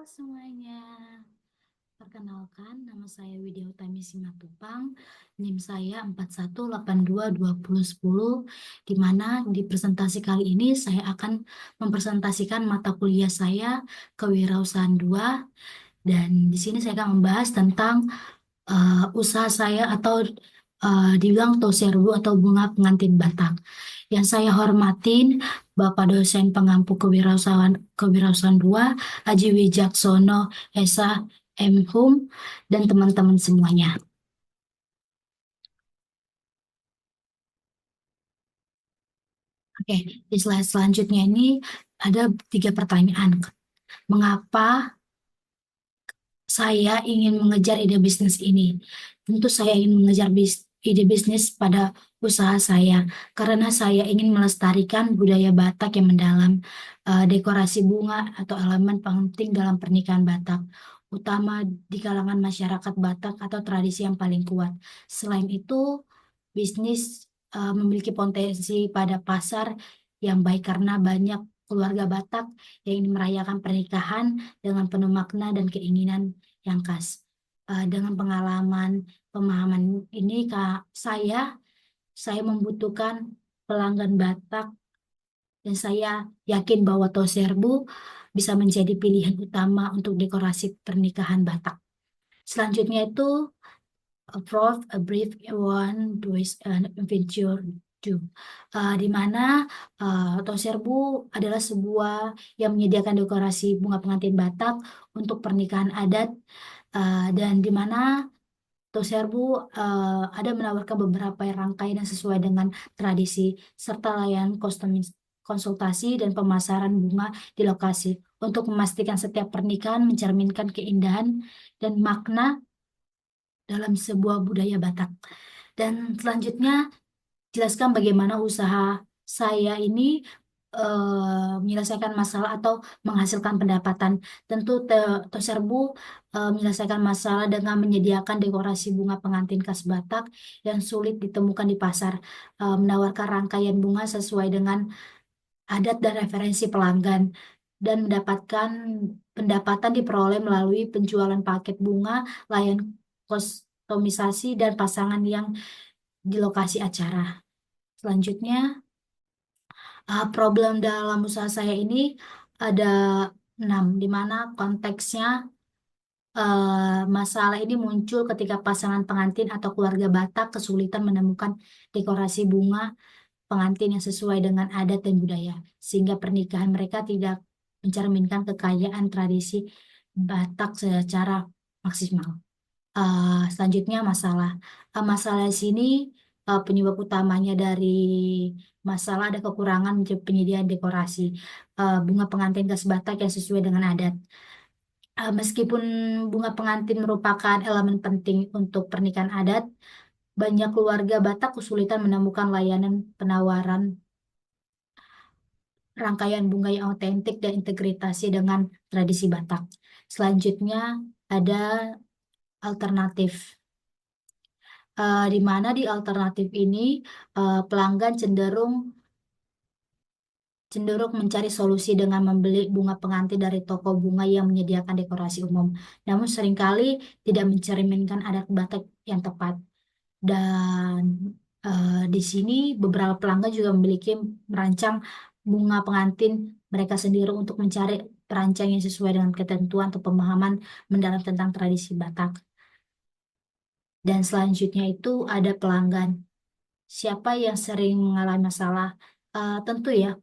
semuanya, perkenalkan nama saya Widya Utami Simatupang, NIM saya 41822010, di mana di presentasi kali ini saya akan mempresentasikan mata kuliah saya Kewirausahaan 2, dan di sini saya akan membahas tentang usaha saya atau dibilang Toserbu atau bunga pengantin Batak. Yang saya hormatin Bapak dosen pengampu kewirausahaan 2, Aji Wijaksono, Esa M. Hum, dan teman-teman semuanya. Oke, di slide selanjutnya ini ada 3 pertanyaan. Mengapa saya ingin mengejar ide bisnis ini? Tentu saya ingin mengejar ide bisnis pada usaha saya karena saya ingin melestarikan budaya Batak yang mendalam, dekorasi bunga atau elemen penting dalam pernikahan Batak, utama di kalangan masyarakat Batak atau tradisi yang paling kuat. Selain itu, bisnis memiliki potensi pada pasar yang baik karena banyak keluarga Batak yang ingin merayakan pernikahan dengan penuh makna dan keinginan yang khas. Dengan pemahaman ini, Kak, saya membutuhkan pelanggan Batak dan saya yakin bahwa Toserbu bisa menjadi pilihan utama untuk dekorasi pernikahan Batak. Selanjutnya itu approve a brief one dois venture do, di mana Toserbu adalah sebuah yang menyediakan dekorasi bunga pengantin Batak untuk pernikahan adat, dan di mana Toserbu ada menawarkan beberapa rangkaian yang sesuai dengan tradisi serta layanan konsultasi dan pemasaran bunga di lokasi untuk memastikan setiap pernikahan mencerminkan keindahan dan makna dalam sebuah budaya Batak. Dan selanjutnya, jelaskan bagaimana usaha saya ini menyelesaikan masalah atau menghasilkan pendapatan. Tentu Toserbu menyelesaikan masalah dengan menyediakan dekorasi bunga pengantin khas Batak yang sulit ditemukan di pasar, menawarkan rangkaian bunga sesuai dengan adat dan referensi pelanggan, dan mendapatkan pendapatan diperoleh melalui penjualan paket bunga, layan kustomisasi, dan pasangan yang di lokasi acara. Selanjutnya, problem dalam usaha saya ini ada 6, di mana konteksnya masalah ini muncul ketika pasangan pengantin atau keluarga Batak kesulitan menemukan dekorasi bunga pengantin yang sesuai dengan adat dan budaya, sehingga pernikahan mereka tidak mencerminkan kekayaan tradisi Batak secara maksimal. Selanjutnya masalah di sini, penyebab utamanya dari masalah ada kekurangan penyediaan dekorasi bunga pengantin khas Batak yang sesuai dengan adat. Meskipun bunga pengantin merupakan elemen penting untuk pernikahan adat, banyak keluarga Batak kesulitan menemukan layanan penawaran rangkaian bunga yang otentik dan integritasnya dengan tradisi Batak. Selanjutnya ada alternatif, di mana di alternatif ini pelanggan cenderung mencari solusi dengan membeli bunga pengantin dari toko bunga yang menyediakan dekorasi umum, namun seringkali tidak mencerminkan adat Batak yang tepat. Dan di sini beberapa pelanggan juga memiliki merancang bunga pengantin mereka sendiri untuk mencari perancang yang sesuai dengan ketentuan atau pemahaman mendalam tentang tradisi Batak. Dan selanjutnya itu ada pelanggan. Siapa yang sering mengalami masalah? Tentu ya,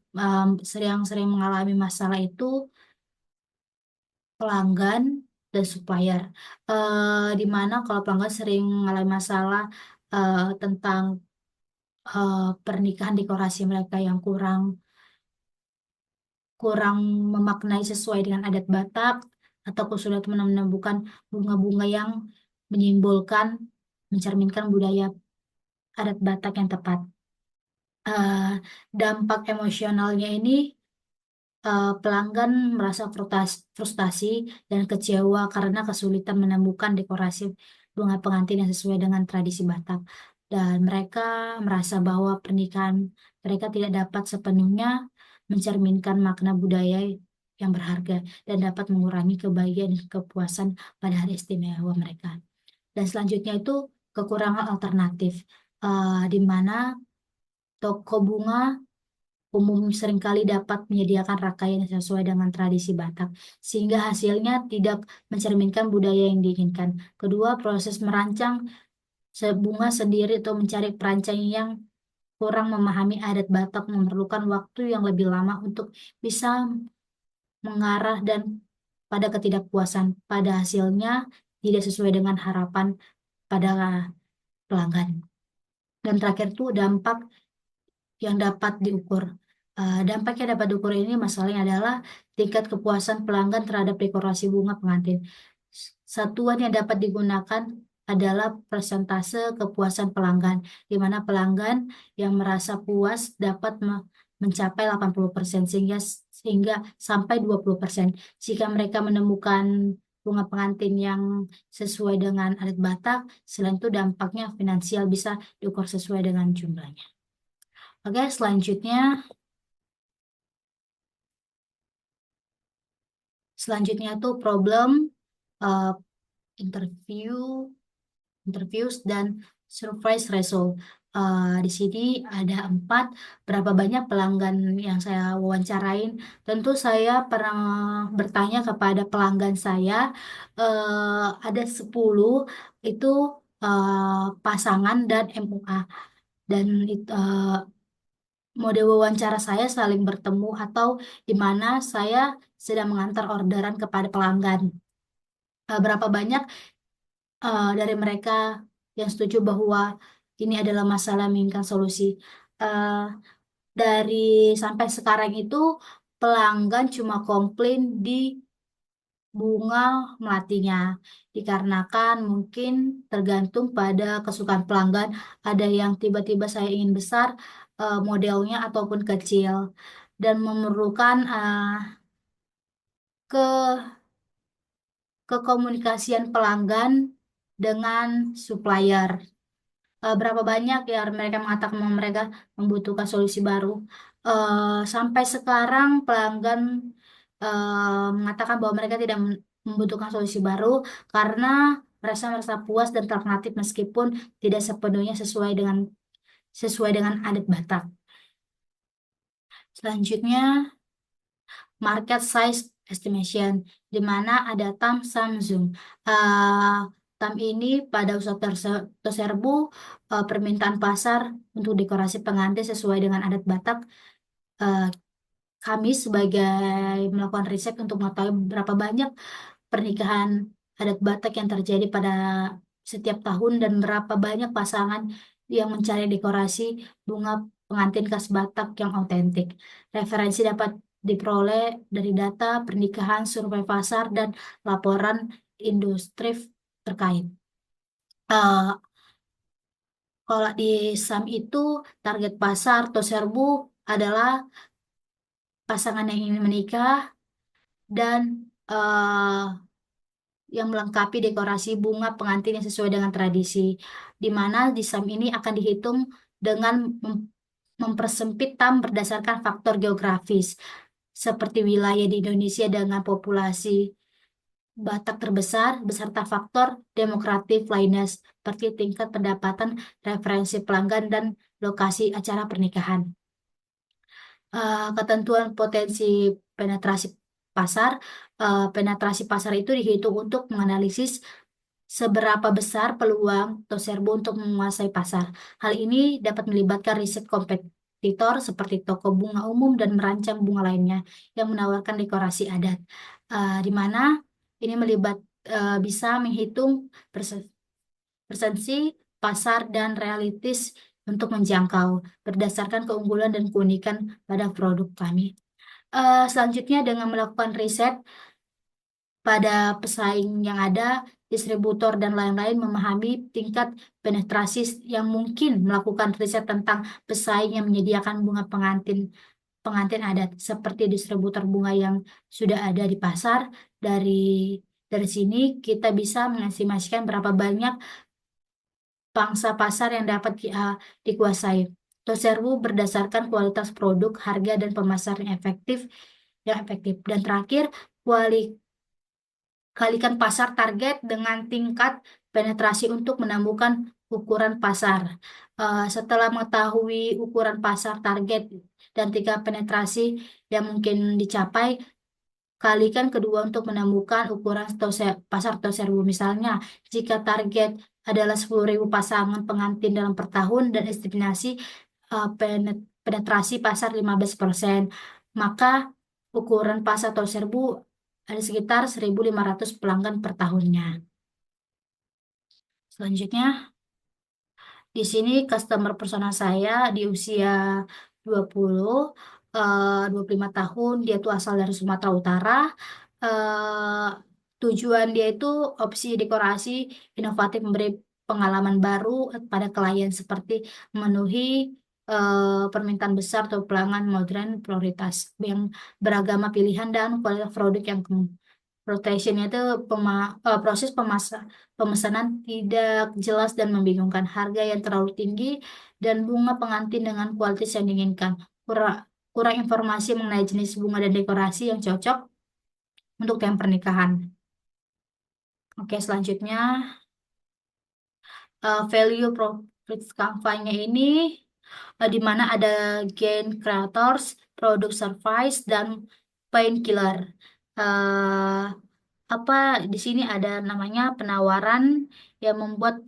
sering mengalami masalah itu pelanggan dan supplier. Di mana kalau pelanggan sering mengalami masalah tentang pernikahan dekorasi mereka yang kurang kurang memaknai sesuai dengan adat Batak, atau kesulitan menemukan bunga-bunga yang menyimbolkan, mencerminkan budaya adat Batak yang tepat. Eh, Dampak emosionalnya ini, pelanggan merasa frustasi dan kecewa karena kesulitan menemukan dekorasi bunga pengantin yang sesuai dengan tradisi Batak. Dan mereka merasa bahwa pernikahan mereka tidak dapat sepenuhnya mencerminkan makna budaya yang berharga dan dapat mengurangi kebahagiaan dan kepuasan pada hari istimewa mereka. Dan selanjutnya itu kekurangan alternatif, di mana toko bunga umum seringkali dapat menyediakan rangkaian yang sesuai dengan tradisi Batak, sehingga hasilnya tidak mencerminkan budaya yang diinginkan. Kedua, proses merancang bunga sendiri atau mencari perancang yang kurang memahami adat Batak memerlukan waktu yang lebih lama untuk bisa mengarah dan pada ketidakpuasan. Pada hasilnya tidak sesuai dengan harapan pada pelanggan. Dan terakhir itu dampak yang dapat diukur. Dampak yang dapat diukur ini masalahnya adalah tingkat kepuasan pelanggan terhadap dekorasi bunga pengantin. Satuan yang dapat digunakan adalah persentase kepuasan pelanggan, di mana pelanggan yang merasa puas dapat mencapai 80% sehingga sampai 20%. Jika mereka menemukan bunga pengantin yang sesuai dengan adat Batak, selain itu dampaknya finansial bisa diukur sesuai dengan jumlahnya. Oke, selanjutnya tuh problem, uh, interview, interviews dan surprise result. Di sini ada 4. Berapa banyak pelanggan yang saya wawancarain? Tentu saya pernah bertanya kepada pelanggan saya, ada 10 itu pasangan dan MUA. Dan mode wawancara saya saling bertemu atau di mana saya sedang mengantar orderan kepada pelanggan. Berapa banyak dari mereka yang setuju bahwa ini adalah masalah yang menginginkan solusi. Eh, dari sampai sekarang itu pelanggan cuma komplain di bunga melatinya, dikarenakan mungkin tergantung pada kesukaan pelanggan. Ada yang tiba-tiba saya ingin besar modelnya ataupun kecil dan memerlukan ke kekomunikasian pelanggan dengan supplier. Berapa banyak ya mereka mengatakan bahwa mereka membutuhkan solusi baru. Sampai sekarang pelanggan mengatakan bahwa mereka tidak membutuhkan solusi baru karena merasa merasa puas dan terlatih meskipun tidak sepenuhnya sesuai dengan adat Batak. Selanjutnya market size estimation, di mana ada TAM Samsung. TAM ini pada usaha terserbu permintaan pasar untuk dekorasi pengantin sesuai dengan adat Batak. Eh, Kami sebagai melakukan riset untuk mengetahui berapa banyak pernikahan adat Batak yang terjadi pada setiap tahun dan berapa banyak pasangan yang mencari dekorasi bunga pengantin khas Batak yang autentik. Referensi dapat diperoleh dari data pernikahan, survei pasar, dan laporan industri terkait. Eh, Kalau di SAM itu target pasar atau serbu adalah pasangan yang ingin menikah dan yang melengkapi dekorasi bunga pengantin yang sesuai dengan tradisi, di mana di SAM ini akan dihitung dengan mempersempit TAM berdasarkan faktor geografis, seperti wilayah di Indonesia dengan populasi Batak terbesar, beserta faktor demokratif lainnya, seperti tingkat pendapatan, referensi pelanggan, dan lokasi acara pernikahan. Ketentuan potensi penetrasi pasar. Penetrasi pasar itu dihitung untuk menganalisis seberapa besar peluang Toserbo untuk menguasai pasar. Hal ini dapat melibatkan riset kompetitor seperti toko bunga umum dan merancang bunga lainnya yang menawarkan dekorasi adat, di mana ini bisa menghitung presensi pasar dan realistis untuk menjangkau berdasarkan keunggulan dan keunikan pada produk kami. Selanjutnya dengan melakukan riset pada pesaing yang ada, distributor dan lain-lain memahami tingkat penetrasi yang mungkin melakukan riset tentang pesaing yang menyediakan bunga pengantin pengantin adat seperti distributor bunga yang sudah ada di pasar. Dari sini kita bisa mengestimasikan berapa banyak pangsa pasar yang dapat dikuasai. Toserwu berdasarkan kualitas produk, harga, dan pemasaran yang efektif yang efektif. Dan terakhir, kuali kalikan pasar target dengan tingkat penetrasi untuk menambahkan ukuran pasar. Setelah mengetahui ukuran pasar target dan tingkat penetrasi yang mungkin dicapai, kalikan kedua untuk menemukan ukuran pasar atau serbu. Misalnya, jika target adalah 10.000 pasangan pengantin dalam per tahun dan estimasi penetrasi pasar 15%, maka ukuran pasar atau serbu ada sekitar 1.500 pelanggan per tahunnya. Selanjutnya, di sini customer persona saya di usia 20, 25 tahun, dia tuh asal dari Sumatera Utara. Eh, Tujuan dia itu opsi dekorasi inovatif memberi pengalaman baru pada klien seperti memenuhi permintaan besar atau pelanggan modern prioritas yang beragama pilihan dan kualitas produk yang rotationnya itu proses pemesanan tidak jelas dan membingungkan, harga yang terlalu tinggi, dan bunga pengantin dengan kualitas yang diinginkan. Kurang, kurang informasi mengenai jenis bunga dan dekorasi yang cocok untuk tema pernikahan. Oke, selanjutnya value profit kampanye ini di mana ada gain creators, product service, dan painkiller. Eh, apa di sini ada namanya penawaran yang membuat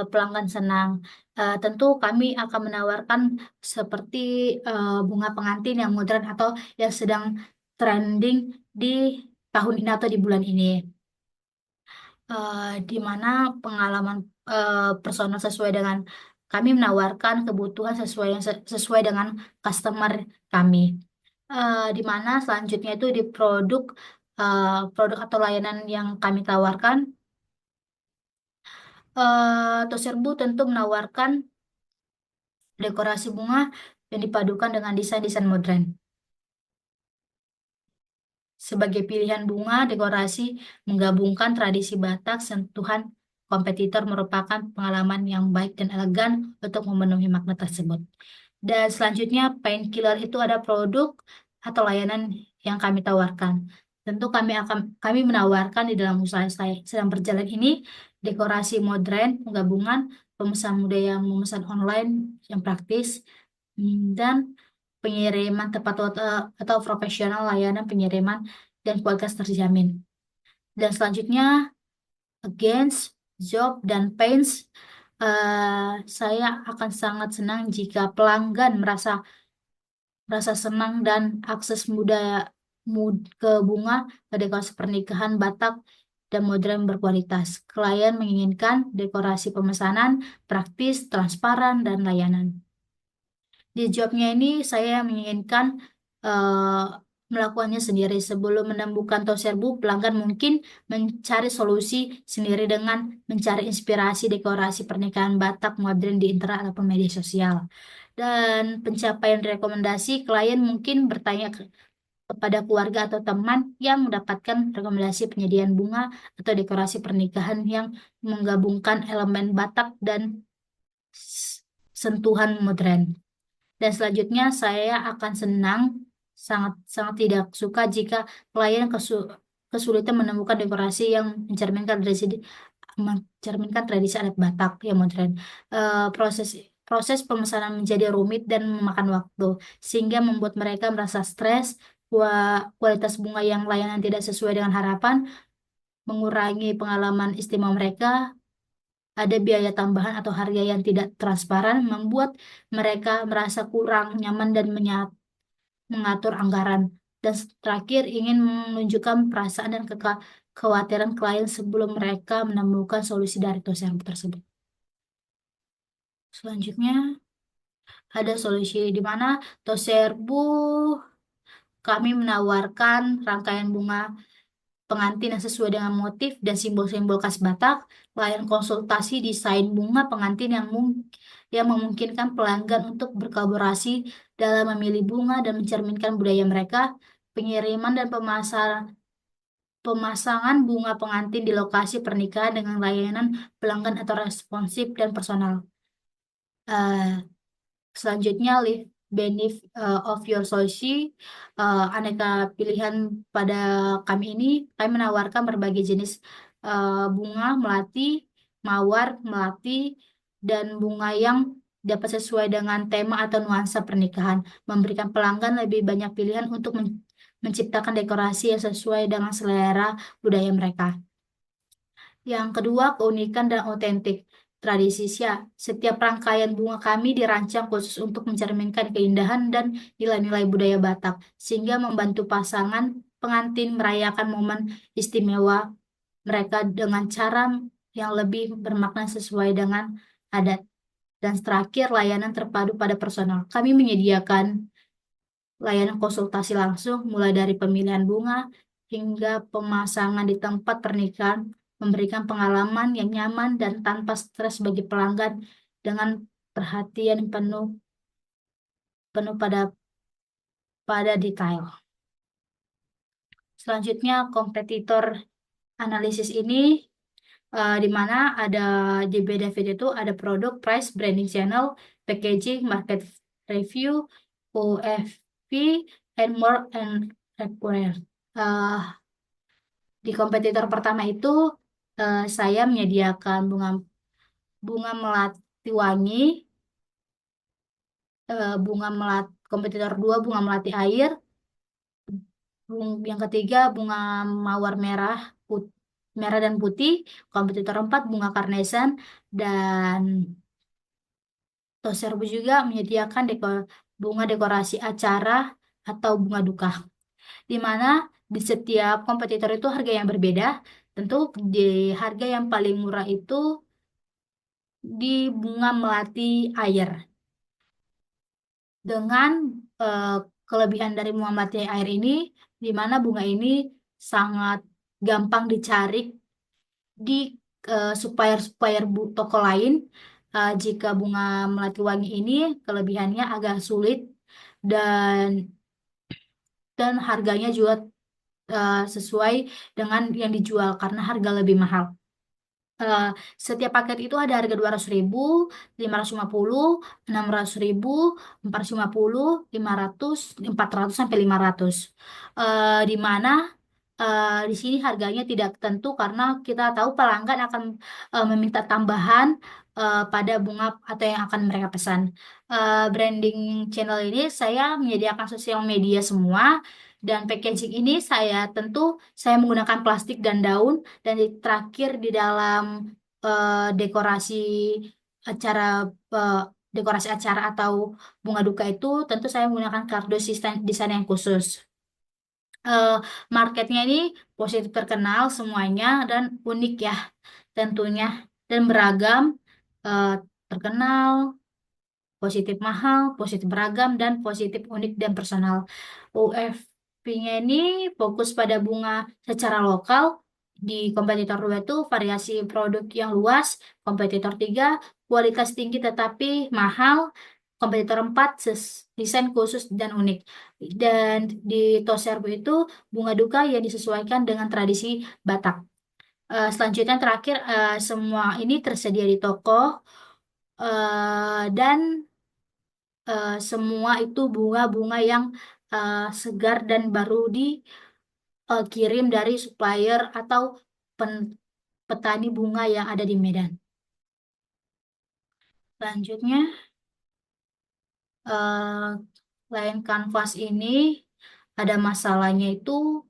pelanggan senang. Tentu kami akan menawarkan seperti bunga pengantin yang modern atau yang sedang trending di tahun ini atau di bulan ini. Di mana pengalaman personal sesuai dengan kami menawarkan kebutuhan sesuai dengan customer kami. Di mana selanjutnya itu di produk atau layanan yang kami tawarkan. Toserbu tentu menawarkan dekorasi bunga yang dipadukan dengan desain-desain modern. Sebagai pilihan bunga, dekorasi menggabungkan tradisi Batak, sentuhan kompetitor merupakan pengalaman yang baik dan elegan untuk memenuhi makna tersebut. Dan selanjutnya, painkiller itu ada produk atau layanan yang kami tawarkan. Tentu kami menawarkan di dalam usaha saya sedang berjalan ini dekorasi modern, penggabungan pemesan muda yang memesan online yang praktis, dan pengiriman tepat waktu atau profesional layanan pengiriman dan kualitas terjamin. Dan selanjutnya, against job dan pains, saya akan sangat senang jika pelanggan merasa senang dan akses ke bunga ke dekorasi pernikahan Batak dan modern berkualitas. Klien menginginkan dekorasi pemesanan praktis, transparan, dan layanan. Di jobnya ini saya menginginkan melakukannya sendiri. Sebelum menemukan toserbu, pelanggan mungkin mencari solusi sendiri dengan mencari inspirasi dekorasi pernikahan Batak modern di internet ataupun media sosial. Dan pencapaian rekomendasi, klien mungkin bertanya kepada keluarga atau teman yang mendapatkan rekomendasi penyediaan bunga atau dekorasi pernikahan yang menggabungkan elemen Batak dan sentuhan modern. Dan selanjutnya saya akan sangat sangat tidak suka jika klien kesulitan menemukan dekorasi yang mencerminkan tradisi adat Batak yang modern. Proses proses pemesanan menjadi rumit dan memakan waktu, sehingga membuat mereka merasa stres. Kualitas bunga yang layanan tidak sesuai dengan harapan, mengurangi pengalaman istimewa mereka, ada biaya tambahan atau harga yang tidak transparan, membuat mereka merasa kurang nyaman dan mengatur anggaran. Dan terakhir, ingin menunjukkan perasaan dan kekhawatiran klien sebelum mereka menemukan solusi dari toserbu tersebut. Selanjutnya, ada solusi di mana toserbu kami menawarkan rangkaian bunga pengantin yang sesuai dengan motif dan simbol-simbol khas Batak, layanan konsultasi desain bunga pengantin yang memungkinkan pelanggan untuk berkolaborasi dalam memilih bunga dan mencerminkan budaya mereka, pengiriman dan pemasangan bunga pengantin di lokasi pernikahan dengan layanan pelanggan atau responsif dan personal. Eh, Selanjutnya, lift. benefit of your choice, aneka pilihan pada kami ini. Kami menawarkan berbagai jenis bunga melati, mawar, melati, dan bunga yang dapat sesuai dengan tema atau nuansa pernikahan, memberikan pelanggan lebih banyak pilihan untuk menciptakan dekorasi yang sesuai dengan selera budaya mereka. Yang kedua, keunikan dan otentik. Tradisi setiap rangkaian bunga kami dirancang khusus untuk mencerminkan keindahan dan nilai-nilai budaya Batak, sehingga membantu pasangan pengantin merayakan momen istimewa mereka dengan cara yang lebih bermakna sesuai dengan adat. Dan terakhir, layanan terpadu pada personal. Kami menyediakan layanan konsultasi langsung, mulai dari pemilihan bunga hingga pemasangan di tempat pernikahan, memberikan pengalaman yang nyaman dan tanpa stres bagi pelanggan dengan perhatian penuh penuh pada detail. Selanjutnya, kompetitor analisis ini di mana ada di benefit itu ada produk, price, branding channel, packaging, market review, OFP, and more and require. Eh, di kompetitor pertama itu saya menyediakan bunga bunga melati wangi, bunga melati kompetitor dua bunga melati air, yang ketiga bunga mawar merah, merah dan putih, kompetitor empat bunga karnesan, dan Toserbu juga menyediakan bunga dekorasi acara atau bunga duka, di mana di setiap kompetitor itu harga yang berbeda. Tentu di harga yang paling murah itu di bunga melati air. Dengan eh, kelebihan dari bunga melati air ini, di mana bunga ini sangat gampang dicari di supplier-supplier toko lain. Jika bunga melati wangi ini kelebihannya agak sulit dan harganya juga sesuai dengan yang dijual karena harga lebih mahal. Eh, Setiap paket itu ada harga 200.000, 550, 600.000, 450, 500, 400 sampai 500. Di mana di sini harganya tidak tentu karena kita tahu pelanggan akan meminta tambahan pada bunga atau yang akan mereka pesan. Branding channel ini saya menyediakan sosial media semua, dan packaging ini saya menggunakan plastik dan daun, dan terakhir di dalam dekorasi acara eh, dekorasi acara atau bunga duka itu tentu saya menggunakan kardus desain yang khusus. eh, Marketnya ini positif terkenal semuanya dan unik ya tentunya, dan beragam, eh, terkenal, positif mahal, positif beragam, dan positif unik dan personal. UFP-nya ini fokus pada bunga secara lokal. Di kompetitor 2 itu variasi produk yang luas. Kompetitor 3 kualitas tinggi tetapi mahal. Kompetitor 4 desain khusus dan unik. Dan di Toserbu itu bunga duka yang disesuaikan dengan tradisi Batak. Selanjutnya terakhir, semua ini tersedia di toko, dan semua itu bunga-bunga yang segar dan baru dikirim dari supplier atau petani bunga yang ada di Medan. Selanjutnya, eh, lain kanvas ini ada masalahnya itu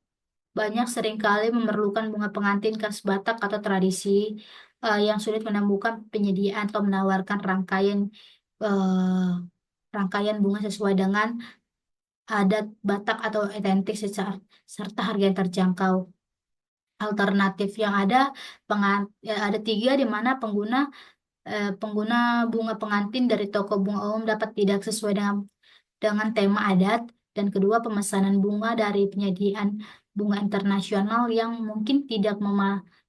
banyak seringkali memerlukan bunga pengantin khas Batak atau tradisi, yang sulit menemukan penyediaan atau menawarkan eh, rangkaian bunga sesuai dengan adat Batak atau identik serta harga yang terjangkau. Alternatif yang ada ada tiga, di mana pengguna bunga pengantin dari toko bunga umum dapat tidak sesuai dengan tema adat, dan kedua pemesanan bunga dari penyediaan bunga internasional yang mungkin tidak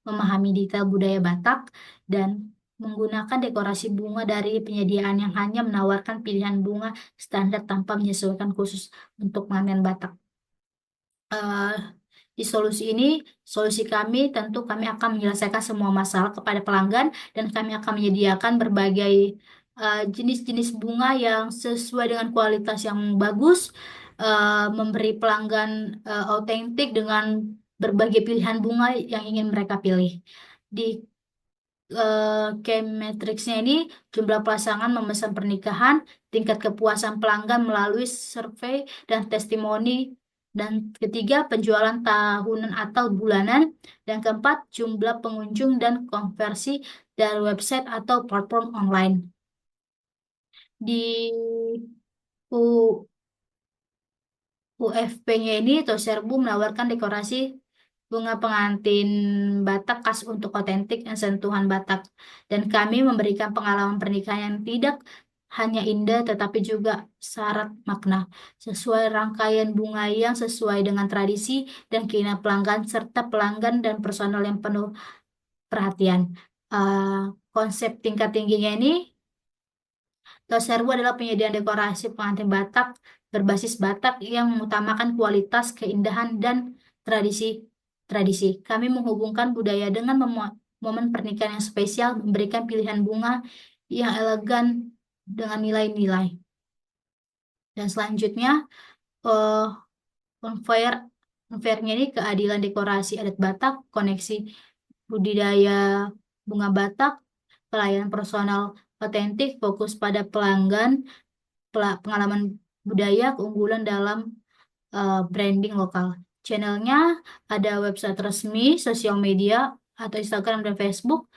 memahami detail budaya Batak, dan menggunakan dekorasi bunga dari penyediaan yang hanya menawarkan pilihan bunga standar tanpa menyesuaikan khusus untuk pengantin Batak. eh, di solusi kami tentu kami akan menyelesaikan semua masalah kepada pelanggan, dan kami akan menyediakan berbagai jenis-jenis bunga yang sesuai dengan kualitas yang bagus, memberi pelanggan autentik dengan berbagai pilihan bunga yang ingin mereka pilih. Di key matriksnya ini jumlah pasangan memesan pernikahan, tingkat kepuasan pelanggan melalui survei dan testimoni, dan ketiga penjualan tahunan atau bulanan, dan keempat jumlah pengunjung dan konversi dari website atau platform online. Di U- UFP-nya ini Toserbu menawarkan dekorasi bunga pengantin Batak khas untuk otentik dan sentuhan Batak. Dan kami memberikan pengalaman pernikahan yang tidak hanya indah tetapi juga syarat makna. Sesuai rangkaian bunga yang sesuai dengan tradisi dan keinginan pelanggan serta pelanggan dan personal yang penuh perhatian. Konsep tingkat tingginya ini Serbu adalah penyediaan dekorasi pengantin Batak berbasis Batak yang mengutamakan kualitas, keindahan, dan tradisi. Kami menghubungkan budaya dengan momen pernikahan yang spesial, memberikan pilihan bunga yang elegan dengan nilai-nilai. Dan selanjutnya, eh unfair, unfairnya ini keadilan dekorasi adat Batak, koneksi budidaya bunga Batak, pelayanan personal otentik, fokus pada pelanggan, pengalaman budaya, keunggulan dalam branding lokal. Channelnya ada website resmi, sosial media, atau Instagram dan Facebook,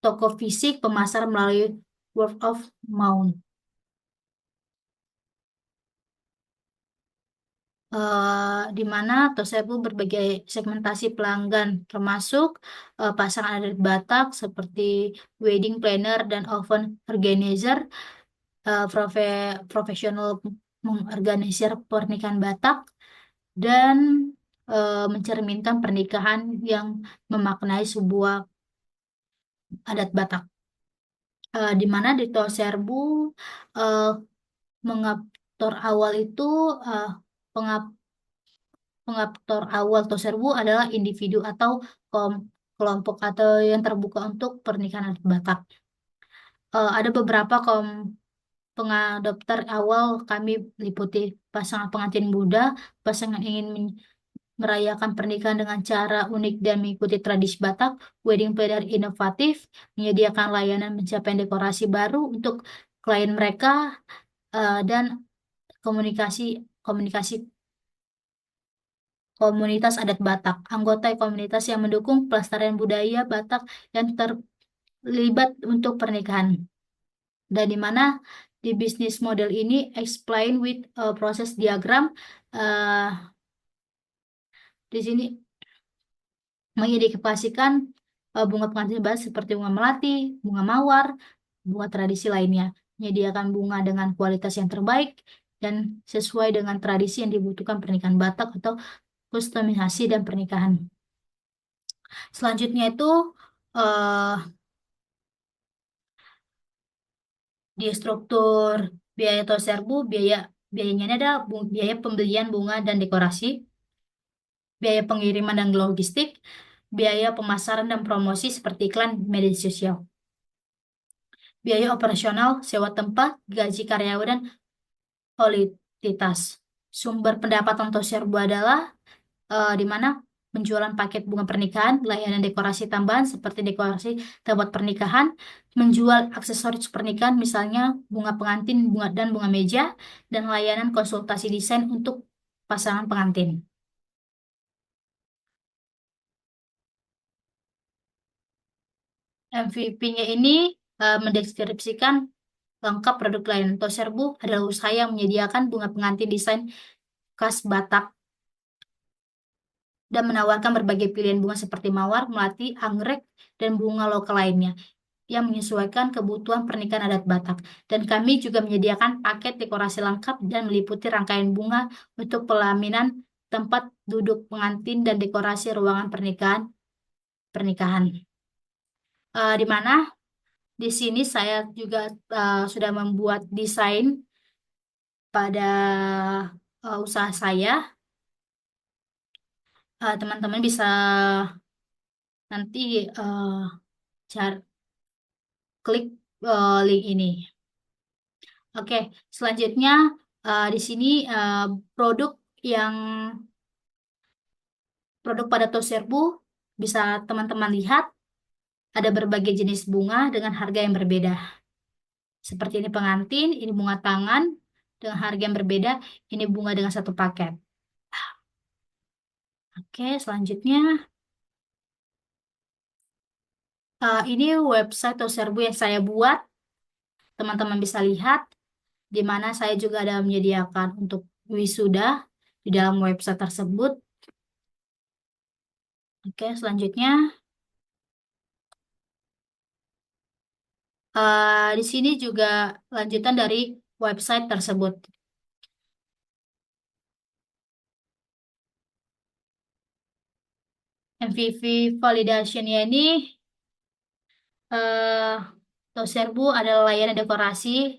toko fisik, pemasar melalui word of mouth. Di mana Tosebu berbagai segmentasi pelanggan, termasuk pasangan adat Batak seperti wedding planner dan event organizer, profesional mengorganisir pernikahan Batak, dan mencerminkan pernikahan yang memaknai sebuah adat Batak. Di mana di Toserbu uh, mengaktor awal itu uh, pengap- pengaktor awal Toserbu adalah individu atau kelompok atau yang terbuka untuk pernikahan adat Batak. Ada beberapa pengadopter awal kami liputi pasangan pengantin muda, pasangan ingin merayakan pernikahan dengan cara unik dan mengikuti tradisi Batak, wedding planner inovatif, menyediakan layanan pencapaian dekorasi baru untuk klien mereka, dan komunikasi komunikasi komunitas adat Batak, anggota komunitas yang mendukung pelestarian budaya Batak yang terlibat untuk pernikahan. Dan di mana di bisnis model ini explain with proses diagram, eh, di sini mengidentifikasikan bunga pengantin barat seperti bunga melati, bunga mawar, bunga tradisi lainnya. Menyediakan bunga dengan kualitas yang terbaik dan sesuai dengan tradisi yang dibutuhkan pernikahan Batak atau kustomisasi dan pernikahan. Selanjutnya itu eh, di struktur biaya atau serbu, biayanya ini adalah biaya pembelian bunga dan dekorasi, biaya pengiriman dan logistik, biaya pemasaran dan promosi seperti iklan media sosial, biaya operasional, sewa tempat, gaji karyawan, dan kualitas. Sumber pendapatan Toserbu adalah di mana penjualan paket bunga pernikahan, layanan dekorasi tambahan seperti dekorasi tempat pernikahan, menjual aksesoris pernikahan misalnya bunga pengantin, bunga dan bunga meja, dan layanan konsultasi desain untuk pasangan pengantin. MVP-nya ini mendeskripsikan lengkap produk layanan Toserbu adalah usaha yang menyediakan bunga pengantin desain khas Batak dan menawarkan berbagai pilihan bunga seperti mawar, melati, anggrek, dan bunga lokal lainnya yang menyesuaikan kebutuhan pernikahan adat Batak. Dan kami juga menyediakan paket dekorasi lengkap dan meliputi rangkaian bunga untuk pelaminan, tempat duduk pengantin, dan dekorasi ruangan pernikahan. Di mana di sini saya juga sudah membuat desain pada usaha saya. Teman-teman bisa nanti cari klik link ini. Oke, selanjutnya di sini produk yang produk pada Toserbu bisa teman-teman lihat ada berbagai jenis bunga dengan harga yang berbeda. Seperti ini pengantin, ini bunga tangan dengan harga yang berbeda, ini bunga dengan satu paket. Oke, selanjutnya ini website Toserbu yang saya buat. Teman-teman bisa lihat di mana saya juga ada menyediakan untuk wisuda di dalam website tersebut. Oke, selanjutnya di sini juga lanjutan dari website tersebut. MVV validation-nya ini eh Toserbu adalah layanan dekorasi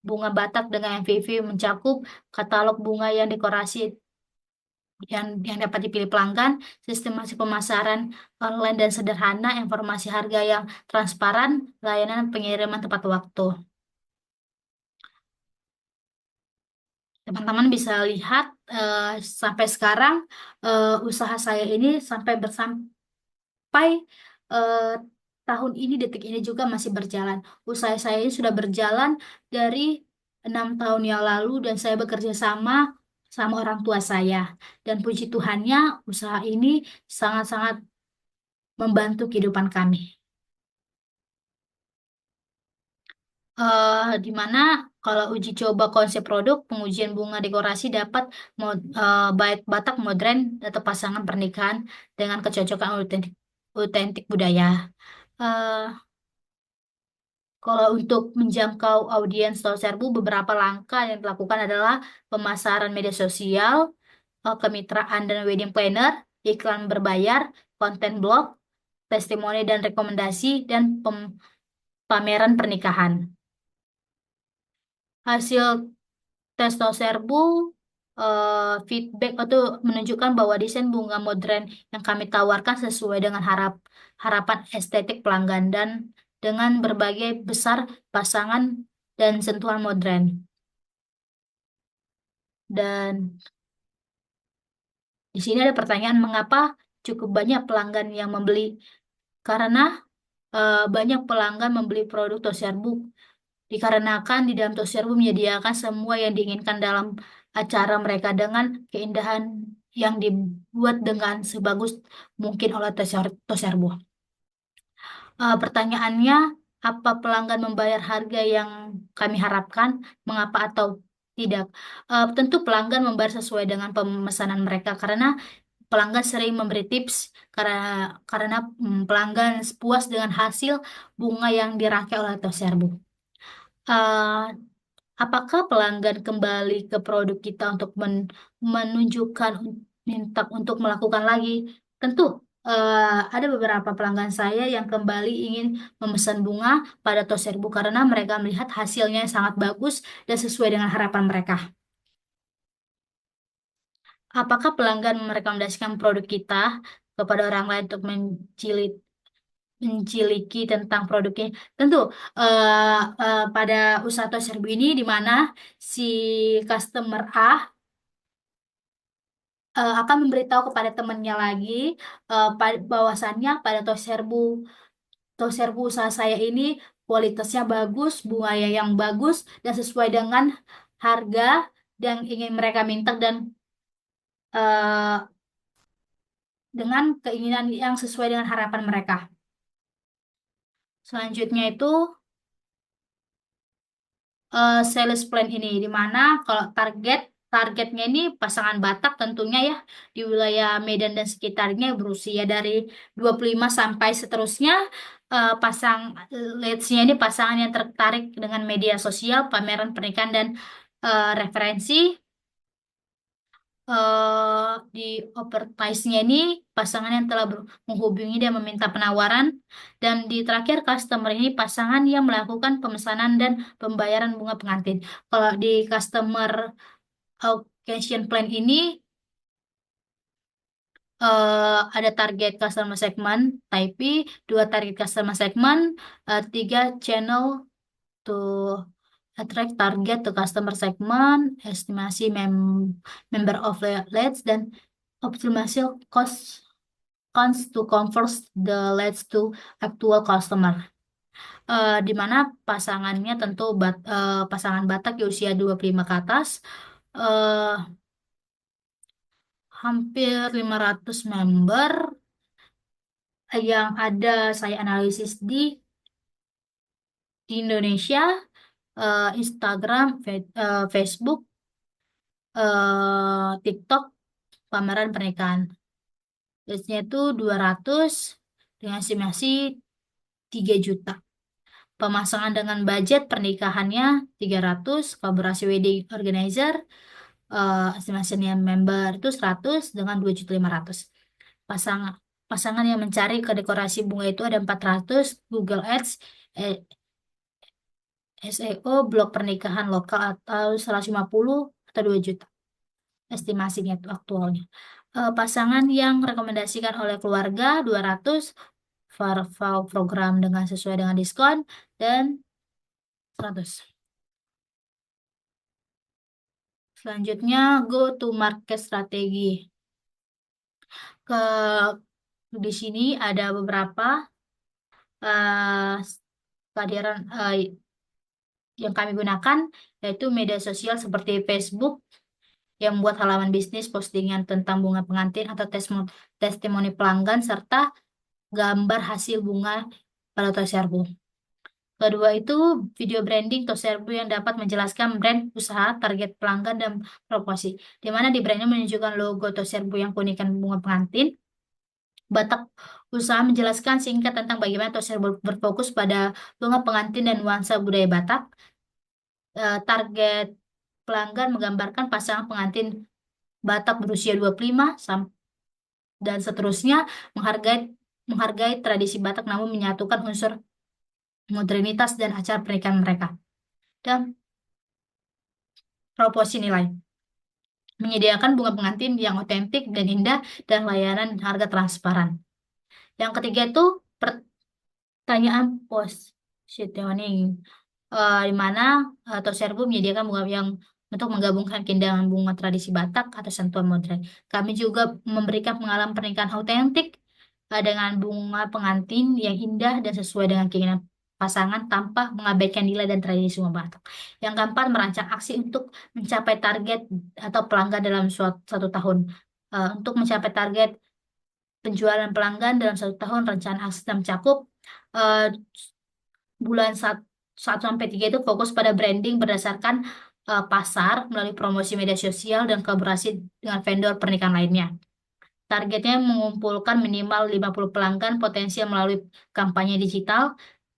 bunga Batak dengan MVV mencakup katalog bunga yang dekorasi yang dapat dipilih pelanggan, sistemasi pemasaran online dan sederhana, informasi harga yang transparan, layanan pengiriman tepat waktu. Teman-teman bisa lihat sampai sekarang usaha saya ini sampai eh, tahun ini detik ini juga masih berjalan. Usaha saya ini sudah berjalan dari 6 tahun yang lalu dan saya bekerja sama sama orang tua saya. Dan puji Tuhannya usaha ini sangat-sangat membantu kehidupan kami. Di mana kalau uji coba konsep produk, pengujian bunga dekorasi dapat bait Batak modern atau pasangan pernikahan dengan kecocokan otentik budaya. Eh, Kalau untuk menjangkau audiens atau serbu, beberapa langkah yang dilakukan adalah pemasaran media sosial, kemitraan dan wedding planner, iklan berbayar, konten blog, testimoni dan rekomendasi, dan pameran pernikahan. Hasil testosterbu feedback itu menunjukkan bahwa desain bunga modern yang kami tawarkan sesuai dengan harapan estetik pelanggan dan dengan berbagai besar pasangan dan sentuhan modern. Dan di sini ada pertanyaan mengapa cukup banyak pelanggan yang membeli? Karena banyak pelanggan membeli produk Tosherbu dikarenakan di dalam Tosherbu menyediakan semua yang diinginkan dalam acara mereka dengan keindahan yang dibuat dengan sebagus mungkin oleh Tosherbu. Pertanyaannya, apa pelanggan membayar harga yang kami harapkan? Mengapa atau tidak? Tentu pelanggan membayar sesuai dengan pemesanan mereka karena pelanggan sering memberi tips karena pelanggan puas dengan hasil bunga yang dirangkai oleh Tosherbu. Eh, Apakah pelanggan kembali ke produk kita untuk menunjukkan minta untuk melakukan lagi? Tentu ada beberapa pelanggan saya yang kembali ingin memesan bunga pada Toserbu karena mereka melihat hasilnya yang sangat bagus dan sesuai dengan harapan mereka. Apakah pelanggan merekomendasikan produk kita kepada orang lain untuk menciliki tentang produknya? Tentu pada usaha Toserbu ini di mana si customer A akan memberitahu kepada temannya lagi bahwasannya pada toserbu usaha saya ini kualitasnya bagus, bunganya yang bagus dan sesuai dengan harga yang ingin mereka minta dan eh, dengan keinginan yang sesuai dengan harapan mereka. Selanjutnya itu sales plan ini di mana kalau targetnya ini pasangan Batak tentunya ya di wilayah Medan dan sekitarnya berusia dari 25 sampai seterusnya pasang leads-nya ini pasangan yang tertarik dengan media sosial, pameran pernikahan dan referensi di advertise-nya ini pasangan yang telah menghubungi dan meminta penawaran dan di terakhir customer ini pasangan yang melakukan pemesanan dan pembayaran bunga pengantin. Kalau di customer occasion plan ini ada target customer segment type B, dua target customer segment, tiga channel to attract target to customer segment, estimasi member of leads, dan optimasi cost to convert the leads to actual customer. Di mana pasangannya tentu pasangan Batak di usia 25 ke atas, eh, hampir 500 member yang ada saya analisis di Indonesia, Instagram, Facebook, TikTok, pameran pernikahan. Biasanya itu 200 dengan estimasi 3 juta. Pemasangan dengan budget pernikahannya 300, kolaborasi wedding organizer, estimasinya member itu 100 dengan 2.500.000. Pasangan pasangan yang mencari ke dekorasi bunga itu ada 400, Google Ads, SEO, blog pernikahan lokal atau 150 atau 2 juta. Estimasinya itu aktualnya. Pasangan yang rekomendasikan oleh keluarga 200, program dengan sesuai dengan diskon, dan 100. Selanjutnya, go to market strategi. Ke di sini ada beberapa kehadiran yang kami gunakan, yaitu media sosial seperti Facebook yang membuat halaman bisnis, postingan tentang bunga pengantin atau testimoni pelanggan, serta gambar hasil bunga pada Toserbu. Kedua itu video branding Toserbu yang dapat menjelaskan brand usaha, target pelanggan, dan promosi. Di mana di brandnya menunjukkan logo Toserbu yang keunikan bunga pengantin. Batak usaha menjelaskan singkat tentang bagaimana Toserbu berfokus pada bunga pengantin dan nuansa budaya Batak. Target pelanggan menggambarkan pasangan pengantin Batak berusia 25 dan seterusnya, menghargai menghargai tradisi Batak namun menyatukan unsur modernitas dan acara pernikahan mereka. Dan proporsi nilai. Menyediakan bunga pengantin yang otentik dan indah dan layanan harga transparan. Yang ketiga itu pertanyaan positioning, di mana Toserbu menyediakan bunga yang untuk menggabungkan keindahan bunga tradisi Batak atau sentuhan modern. Kami juga memberikan pengalaman pernikahan autentik dengan bunga pengantin yang indah dan sesuai dengan keinginan pasangan tanpa mengabaikan nilai dan tradisi bunga Batak. Yang keempat, merancang aksi untuk mencapai target atau pelanggan dalam satu tahun. Untuk mencapai target penjualan pelanggan dalam 1 tahun, rencana aksi dan mencakup eh, bulan 1 sampai 3 itu fokus pada branding berdasarkan pasar melalui promosi media sosial dan kolaborasi dengan vendor pernikahan lainnya. Targetnya mengumpulkan minimal 50 pelanggan potensial melalui kampanye digital.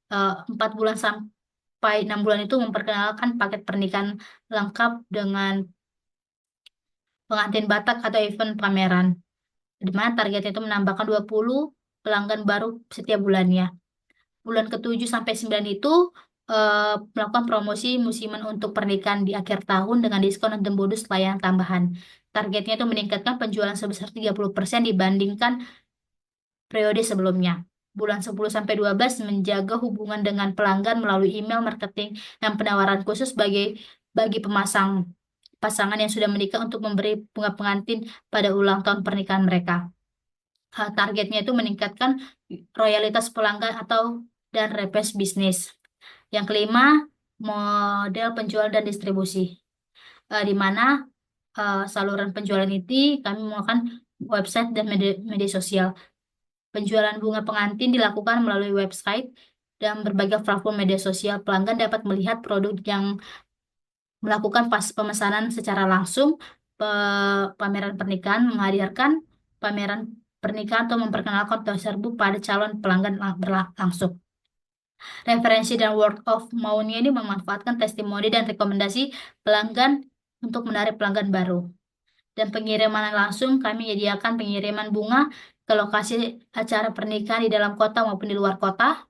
4 bulan sampai 6 bulan itu memperkenalkan paket pernikahan lengkap dengan pengantin Batak atau event pameran, di mana targetnya itu menambahkan 20 pelanggan baru setiap bulannya. Bulan ke-7 sampai 9 itu melakukan promosi musiman untuk pernikahan di akhir tahun dengan diskon dan bonus layanan tambahan. Targetnya itu meningkatkan penjualan sebesar 30% dibandingkan periode sebelumnya. Bulan 10 sampai 12 menjaga hubungan dengan pelanggan melalui email marketing dan penawaran khusus bagi pasangan yang sudah menikah untuk memberi bunga pengantin pada ulang tahun pernikahan mereka. Targetnya itu meningkatkan royalitas pelanggan dan repeat bisnis. Yang kelima, model penjualan dan distribusi, di mana saluran penjualan ini kami menggunakan website dan media sosial. Penjualan bunga pengantin dilakukan melalui website dan berbagai platform media sosial. Pelanggan dapat melihat produk yang melakukan pemesanan secara langsung, pameran pernikahan, menghadirkan pameran pernikahan atau memperkenalkan Toserbu pada calon pelanggan langsung. Referensi dan word of mouth-nya ini memanfaatkan testimoni dan rekomendasi pelanggan untuk menarik pelanggan baru. Dan pengiriman langsung, kami menyediakan pengiriman bunga ke lokasi acara pernikahan di dalam kota maupun di luar kota.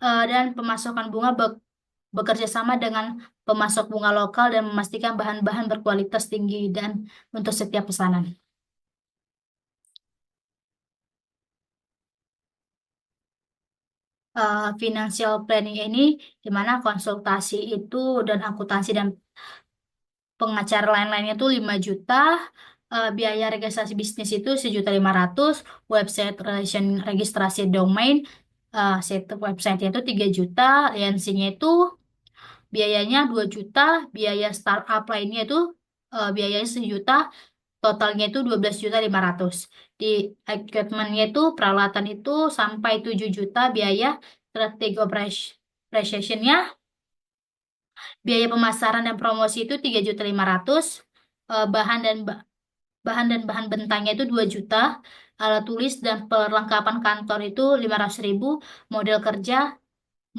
Dan pemasokan bunga bekerja sama dengan pemasok bunga lokal dan memastikan bahan-bahan berkualitas tinggi dan untuk setiap pesanan. financial planning ini, di mana konsultasi itu dan akuntansi dan pengacara lain-lainnya itu 5 juta, biaya registrasi bisnis itu 1.500.000, website registrasi domain, setup website itu 3 juta, lisensinya itu biayanya 2 juta, biaya startup lainnya itu biayanya 1 juta, totalnya itu 12.500.000. Di equipmentnya itu peralatan itu sampai 7 juta, biaya strategi operationnya, biaya pemasaran dan promosi itu 3.500.000, bahan dan bahan bentangnya itu 2 juta, alat tulis dan perlengkapan kantor itu 500.000, model kerja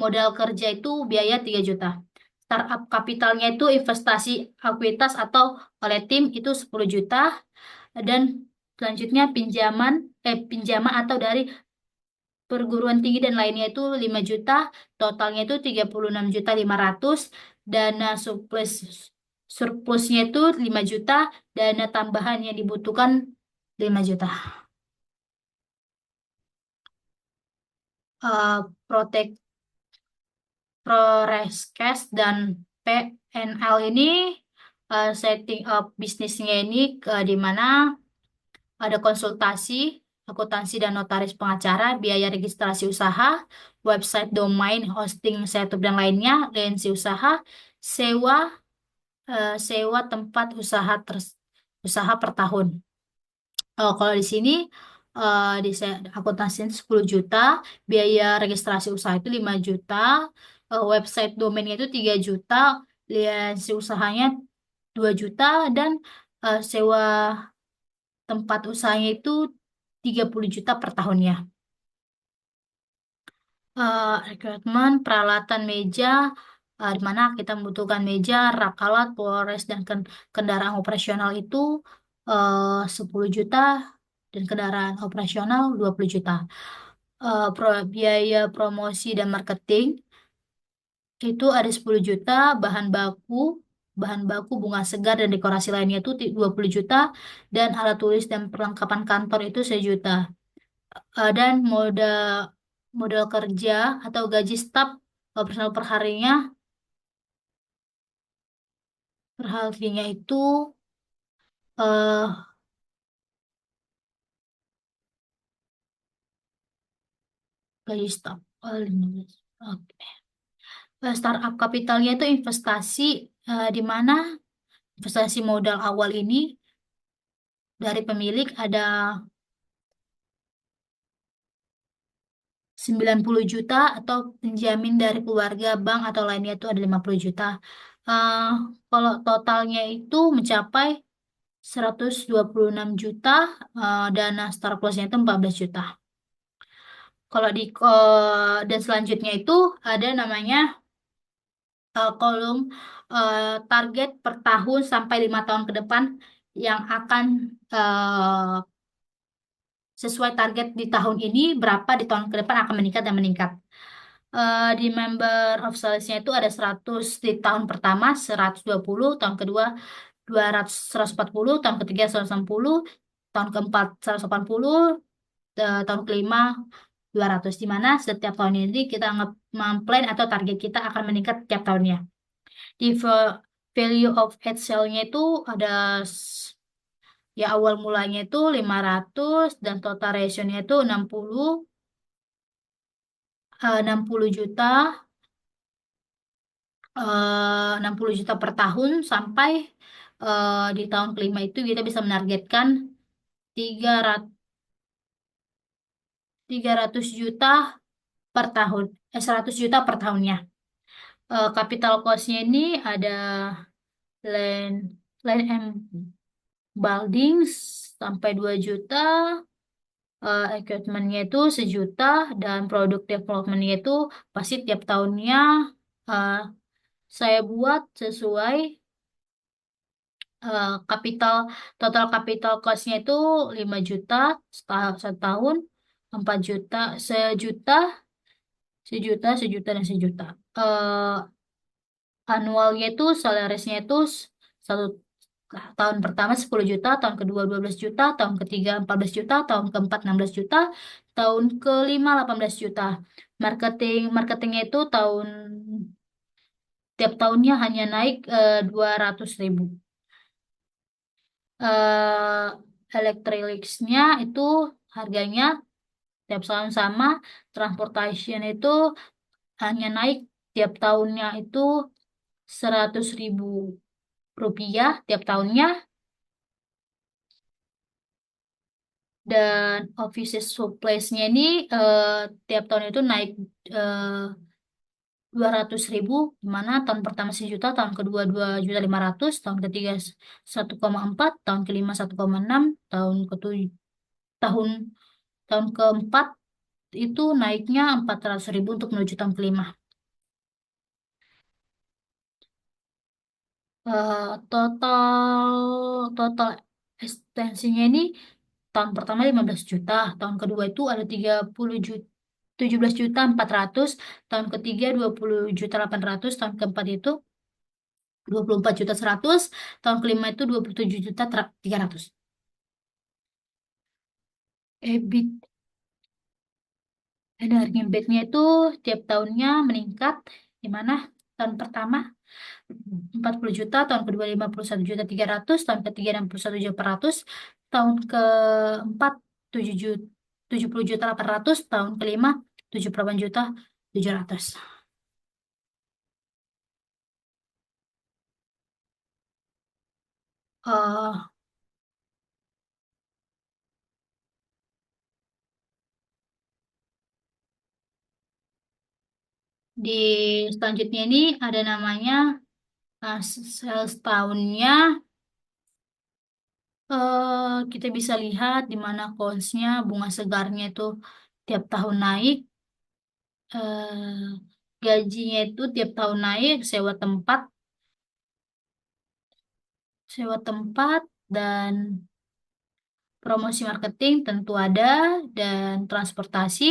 modal kerja itu biaya 3 juta. Startup kapitalnya itu investasi ekuitas atau oleh tim itu 10 juta, dan selanjutnya pinjaman atau dari perguruan tinggi dan lainnya itu 5 juta, totalnya itu 36.500.000, dana surplusnya itu 5 juta, dana tambahan yang dibutuhkan 5 juta. Protek ProRes Cash dan PNL ini, setting up bisnisnya ini di mana ada konsultasi, akuntansi dan notaris pengacara, biaya registrasi usaha, website domain, hosting, setup dan lainnya, lisensi usaha, sewa sewa tempat usaha per tahun. Kalau di sini akuntansi 10 juta, biaya registrasi usaha itu 5 juta, website domainnya itu 3 juta, lisensi usahanya 2 juta, dan sewa tempat usahanya itu 30 juta per tahunnya. Rekrutmen peralatan meja, di mana kita membutuhkan meja, rak alat, polres, dan kendaraan operasional itu 10 juta, dan kendaraan operasional 20 juta. Biaya promosi dan marketing itu ada 10 juta, bahan baku bunga segar dan dekorasi lainnya itu 20 juta, dan alat tulis dan perlengkapan kantor itu 1 juta. Dan modal kerja atau gaji staf personal per harinya itu eh gaji staf 15. Oke. Startup kapitalnya itu investasi, di mana investasi modal awal ini dari pemilik ada 90 juta, atau penjamin dari keluarga, bank atau lainnya itu ada 50 juta. Eh, Kalau totalnya itu mencapai 126 juta, dana start loss-nya itu 14 juta. Kalau dan selanjutnya itu ada namanya kolom target per tahun sampai 5 tahun ke depan yang akan sesuai target di tahun ini, berapa di tahun ke depan akan meningkat dan meningkat. Di member of sales-nya itu ada 100 di tahun pertama, 120 tahun kedua, 200, 140 tahun ketiga, 160 tahun keempat, 180 tahun kelima, 200, di mana setiap tahun ini kita memplan atau target kita akan meningkat tiap tahunnya. Di value of head sale-nya itu ada ya awal mulanya itu 500, dan total ratio-nya itu 60 juta, 60 juta per tahun, sampai di tahun kelima itu kita bisa menargetkan 300 300 juta per tahun, 100 juta per tahunnya. Capital cost-nya ini ada land and buildings sampai 2 juta, equipment-nya itu 1 juta, dan produk development-nya itu pasti tiap tahunnya eh, saya buat sesuai kapital total capital cost-nya itu 5 juta setahun, 4 juta, sejuta, sejuta, dan sejuta. Annualnya itu salarisnya itu satu Nah, tahun pertama 10 juta, tahun kedua 12 juta, tahun ketiga 14 juta, tahun keempat 16 juta, tahun kelima 18 juta. Marketingnya itu tiap tahunnya hanya naik 200.000. Eh Electronicsnya itu harganya tiap tahun sama, transportation itu hanya naik tiap tahunnya itu 100.000 rupiah tiap tahunnya, dan office supplies-nya ini tiap tahun itu naik eh, 200.000, di mana tahun pertama 1 juta, tahun kedua 2.500.000, tahun ketiga 1,4, tahun kelima 1,6, tahun tahun keempat itu naiknya 400.000 untuk menuju tahun kelima. Total ekstensinya ini tahun pertama 15 juta, tahun kedua itu ada 30 juta, 17 juta 400, tahun ketiga 20 juta 800, tahun keempat itu 24 juta 100, tahun kelima itu 27 juta 300. EBIT Energi bednya itu tiap tahunnya meningkat, di mana tahun pertama 40 juta, tahun kedua 51 juta 300, tahun ketiga 61 juta 400, tahun keempat 7 juta 70 juta 800, tahun kelima 78 juta 700. Eh di selanjutnya ini ada namanya sales tahunnya. Kita bisa lihat di mana coins-nya, bunga segarnya itu tiap tahun naik. eh Gajinya itu tiap tahun naik, sewa tempat dan promosi marketing tentu ada, dan transportasi,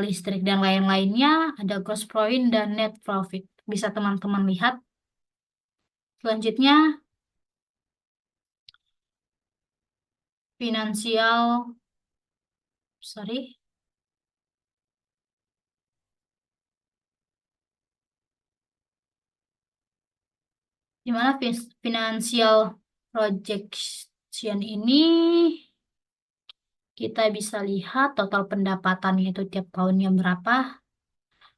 listrik dan lain-lainnya, ada gross profit dan net profit. Bisa teman-teman lihat. Selanjutnya, finansial, sorry, di mana financial projection ini kita bisa lihat total pendapatannya itu tiap tahunnya berapa.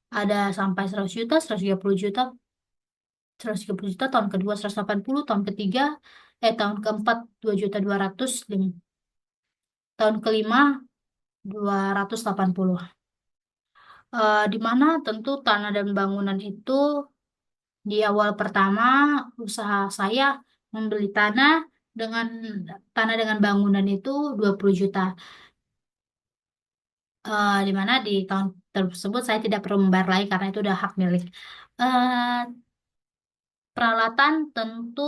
Ada sampai 100 juta, 130 juta, 130 juta, tahun kedua 180, tahun ketiga, tahun keempat 2 juta 200, tahun kelima 280. Di mana tentu tanah dan bangunan itu di awal pertama usaha saya membeli dengan tanah dengan bangunan itu 20 juta. Di mana di tahun tersebut saya tidak perlu membayar lagi karena itu udah hak milik. Eh, Peralatan tentu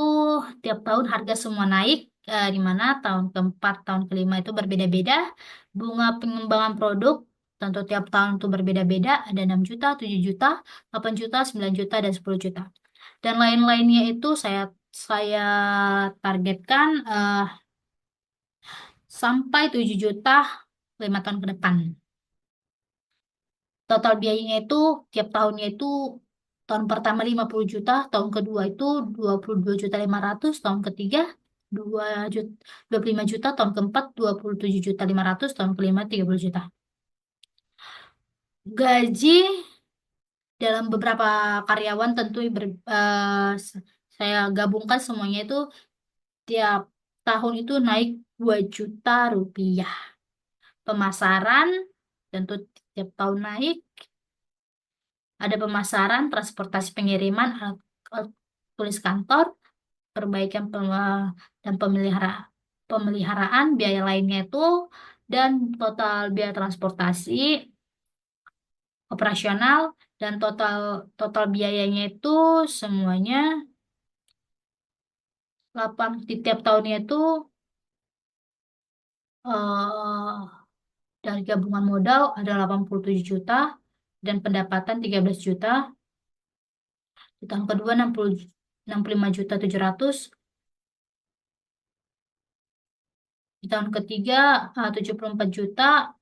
tiap tahun harga semua naik, di mana tahun keempat, tahun kelima itu berbeda-beda. Bunga pengembangan produk tentu tiap tahun itu berbeda-beda, ada 6 juta, 7 juta, 8 juta, 9 juta, dan 10 juta. Dan lain-lainnya itu saya targetkan sampai 7 juta 5 tahun ke depan. Total biayanya itu tiap tahunnya itu tahun pertama 50 juta, tahun kedua itu 22 juta 500, tahun ketiga 2 juta, 25 juta, tahun keempat 27 juta 500, tahun kelima 30 juta. Gaji dalam beberapa karyawan tentu saya gabungkan semuanya itu tiap tahun itu naik 2 juta rupiah. Pemasaran tentu tiap tahun naik. Ada pemasaran, transportasi pengiriman, alat tulis kantor, perbaikan dan pemeliharaan, biaya lainnya itu, dan total biaya transportasi, operasional, dan total total biayanya itu semuanya 8 di tiap tahunnya itu eh, dari gabungan modal ada 87 juta dan pendapatan 13 juta. Di tahun kedua 65 juta 700, tahun ketiga 74 juta,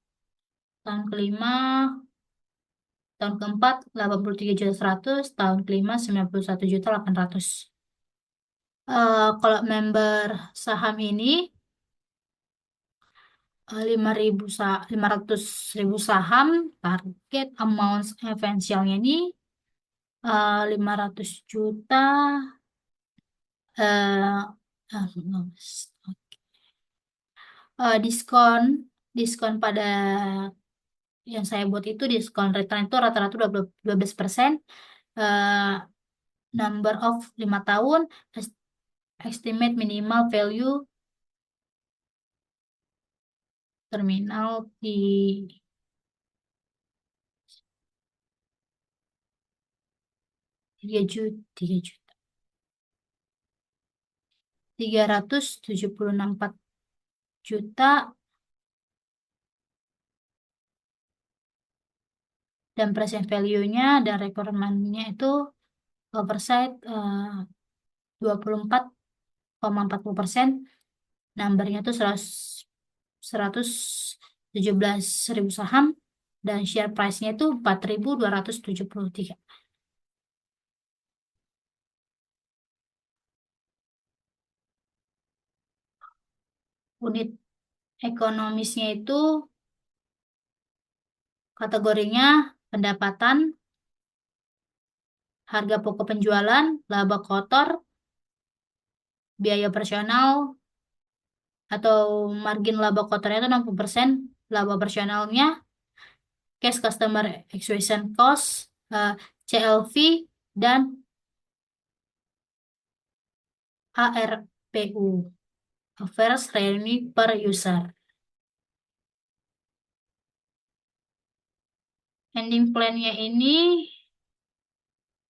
tahun kelima, tahun keempat 83 juta 100, tahun kelima 91 juta 800. Kalau member saham ini 500.000 saham, target amount eventualnya ini 500 juta. eh diskon diskon pada yang saya buat itu diskon return itu rata-rata 12%, eh, number of 5 tahun, estimate minimal value terminal di 3 juta 374 juta, dan present value-nya dan requirement-nya itu oversight 24,40%, numbernya itu 117.000 saham, dan share price-nya itu 4.273. Unit ekonomisnya itu kategorinya pendapatan, harga pokok penjualan, laba kotor, biaya operasional atau margin laba kotornya itu 60%, laba operasionalnya, cash customer acquisition cost, CLV, dan ARPU, average revenue per user. Ending plan-nya ini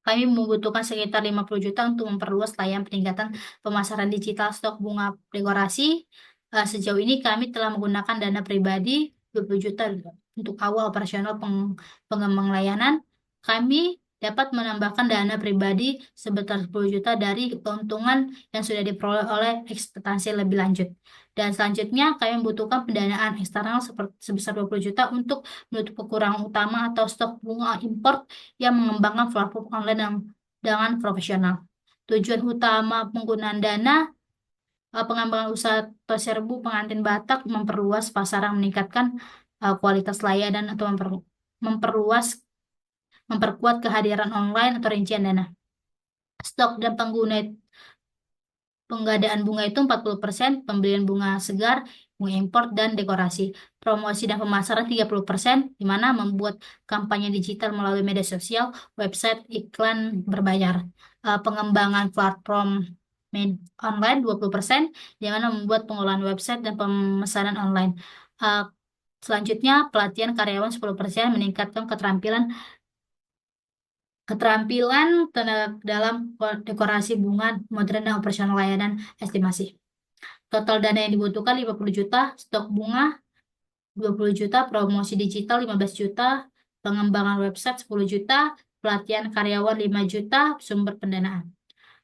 kami membutuhkan sekitar 50 juta untuk memperluas layanan peningkatan pemasaran digital stok bunga dekorasi. Sejauh ini kami telah menggunakan dana pribadi 20 juta untuk awal operasional pengembang layanan. Kami dapat menambahkan dana pribadi sebesar 10 juta dari keuntungan yang sudah diperoleh oleh ekspektasi lebih lanjut. Dan selanjutnya kami membutuhkan pendanaan eksternal sebesar 20 juta untuk menutup kekurangan utama atau stok bunga import yang mengembangkan platform online dengan profesional. Tujuan utama penggunaan dana pengembangan usaha Toserbu pengantin Batak, memperluas pasaran, meningkatkan kualitas layanan, atau memperluas memperkuat kehadiran online atau rincian dana. Stok dan penggadaan bunga itu 40%, pembelian bunga segar, bunga import, dan dekorasi. Promosi dan pemasaran 30%, di mana membuat kampanye digital melalui media sosial, website, iklan berbayar. Pengembangan platform online 20%, di mana membuat pengolahan website dan pemesanan online. Uh, Selanjutnya, pelatihan karyawan 10%, meningkatkan keterampilan keterampilan dalam dekorasi bunga modern dan operasional layanan estimasi. Total dana yang dibutuhkan 50 juta, stok bunga 20 juta, promosi digital 15 juta, pengembangan website 10 juta, pelatihan karyawan 5 juta, sumber pendanaan.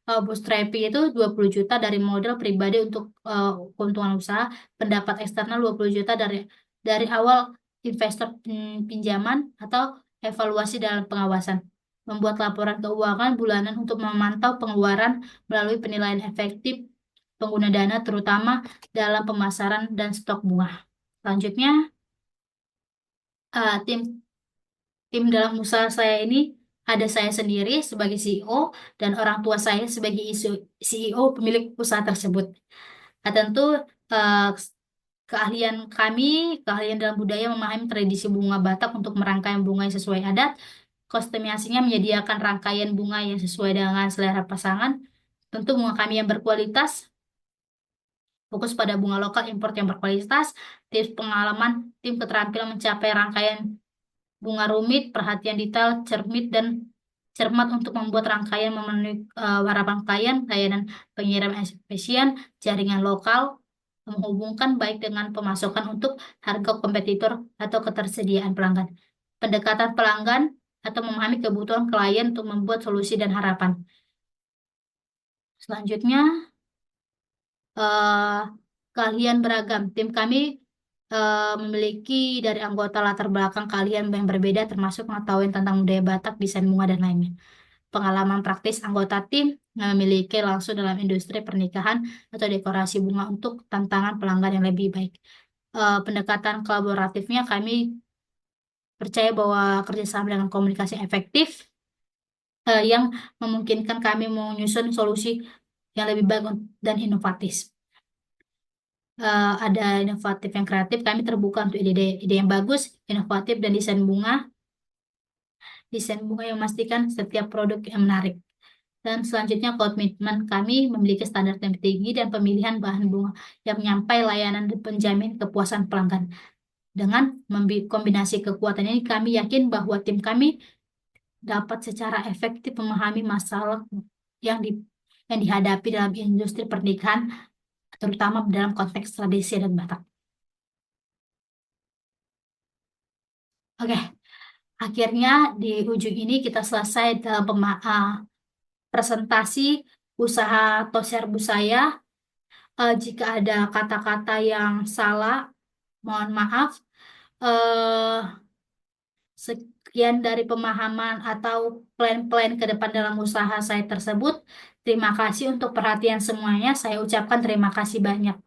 Bootstrapping itu 20 juta dari modal pribadi untuk keuntungan usaha, pendapat eksternal 20 juta dari awal investor pinjaman atau evaluasi dalam pengawasan. Membuat laporan keuangan bulanan untuk memantau pengeluaran melalui penilaian efektif pengguna dana, terutama dalam pemasaran dan stok bunga. Selanjutnya, tim tim dalam usaha saya ini ada saya sendiri sebagai CEO dan orang tua saya sebagai CEO pemilik usaha tersebut. Tentu eh, keahlian dalam budaya memahami tradisi bunga Batak untuk merangkai bunga yang sesuai adat. Kostumasinya menyediakan rangkaian bunga yang sesuai dengan selera pasangan. Tentu bunga kami yang berkualitas, fokus pada bunga lokal import yang berkualitas. Tips pengalaman, tim keterampilan mencapai rangkaian bunga rumit, perhatian detail, cermat untuk membuat rangkaian memenuhi harapan klien, layanan pengirim efisien, jaringan lokal, menghubungkan baik dengan pemasokan untuk harga kompetitor atau ketersediaan pelanggan. Pendekatan pelanggan atau memahami kebutuhan klien untuk membuat solusi dan harapan. Selanjutnya, eh, kalian beragam. Tim kami memiliki dari anggota latar belakang kalian yang berbeda, termasuk pengetahuan tentang budaya Batak, desain bunga, dan lainnya. Pengalaman praktis anggota tim memiliki langsung dalam industri pernikahan atau dekorasi bunga untuk tantangan pelanggan yang lebih baik. Pendekatan kolaboratifnya kami percaya bahwa kerjasama dengan komunikasi efektif yang memungkinkan kami menyusun solusi yang lebih baik dan inovatif. Ada inovatif yang kreatif, kami terbuka untuk ide-ide yang bagus, inovatif, dan desain bunga yang memastikan setiap produk yang menarik. Dan selanjutnya komitmen kami memiliki standar yang tinggi dan pemilihan bahan bunga yang menyampai layanan dan penjamin kepuasan pelanggan. Dengan kombinasi kekuatan ini, kami yakin bahwa tim kami dapat secara efektif memahami masalah yang di, yang dihadapi dalam industri pernikahan, terutama dalam konteks tradisi dan Batak. Oke, akhirnya di ujung ini kita selesai dalam presentasi usaha Tosherbu saya. Jika ada kata-kata yang salah, mohon maaf. Eh, Sekian dari pemahaman atau plan-plan ke depan dalam usaha saya tersebut. Terima kasih untuk perhatian semuanya. Saya ucapkan terima kasih banyak.